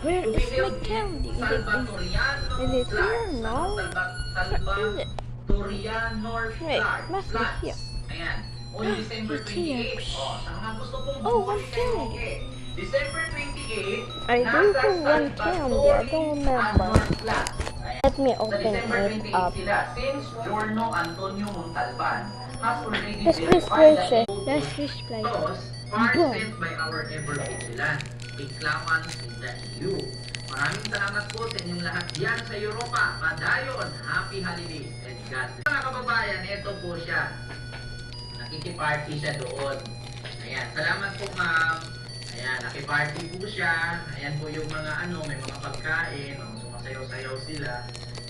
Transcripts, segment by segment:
Where is my candy? Is it here? No? Where is it? Wait, must be here. Ayan. On December It's here. 28. Sa mga gusto pong Oh, one bumili kay Roque. candy. December 28, I do nasa have one candy. I don't remember. Class. Ayan. Let me Sa open December it 28 up. sila, since Giorno Antonio Montalban has already Let's verified place it. that Let's display it. those are Boom. sent by our ever vigilant, Iklaman in the EU. Maraming salamat po sa inyong lahat diyan sa Europa. Padayon, happy holidays and God bless. Mga kababayan, ito po siya. Nakikiparty siya doon. Ayan, salamat po ma'am. Ayan, nakiparty po siya. Ayan po yung mga may mga pagkain. Sumasayaw-sayaw sila.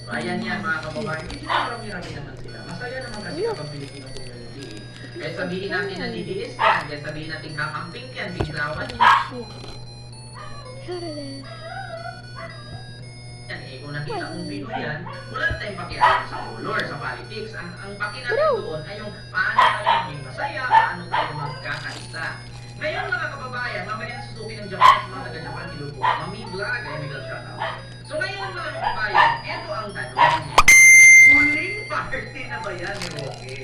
So ayan yan mga kababayan. Hindi marami-rami naman sila. Masaya naman kasi kapag Pilipino community. Kaya sabihin natin na niliis yan. Kaya sabihin natin kakamping yan. Biglawan yan. Here it is. Yan kung nakita mong Pinoy yan, wala na tayong pakialam sa color, sa politics. Ang paki natin doon ay yung paano tayo maging masaya, paano tayo magkakaisa. Ngayon mga kababayan, mamaya susukin ng Japan sa mga taga-Japan, hello po. Mami Vlog, ay may shoutout. So ngayon mga kababayan, ito ang tanong. Huling party na ba yan ni Roque?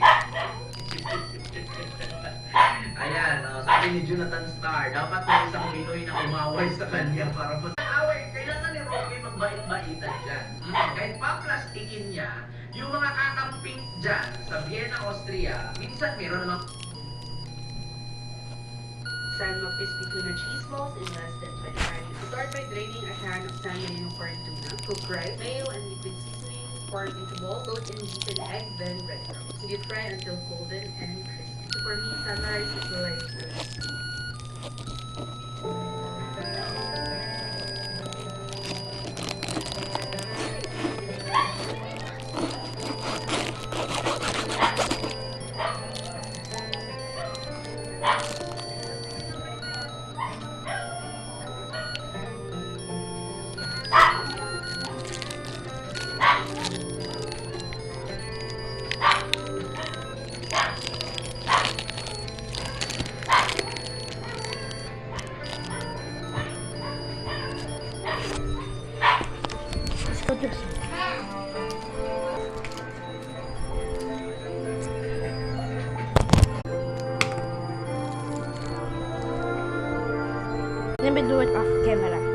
Ayan, sabi ni Jonathan Starr, dapat may isang Pinoy na umaway sa kanya para mas away. Kailangan ni Roque magbait-baitan dyan. Kahit pa-plastikin niya, yung mga kakamping dyan sa Vienna, Austria, minsan meron naman Salmon crispy tuna cheese balls in less than 25 minutes. Start by draining a can of salmon and corn tuna. Cook rice, mayo, and liquid seasoning. Pour it into bowl, coat in beaten egg, then breadcrumbs. Deep fry until golden and crispy. So for me, sunrise is like Let's go do some. Let me do it off camera.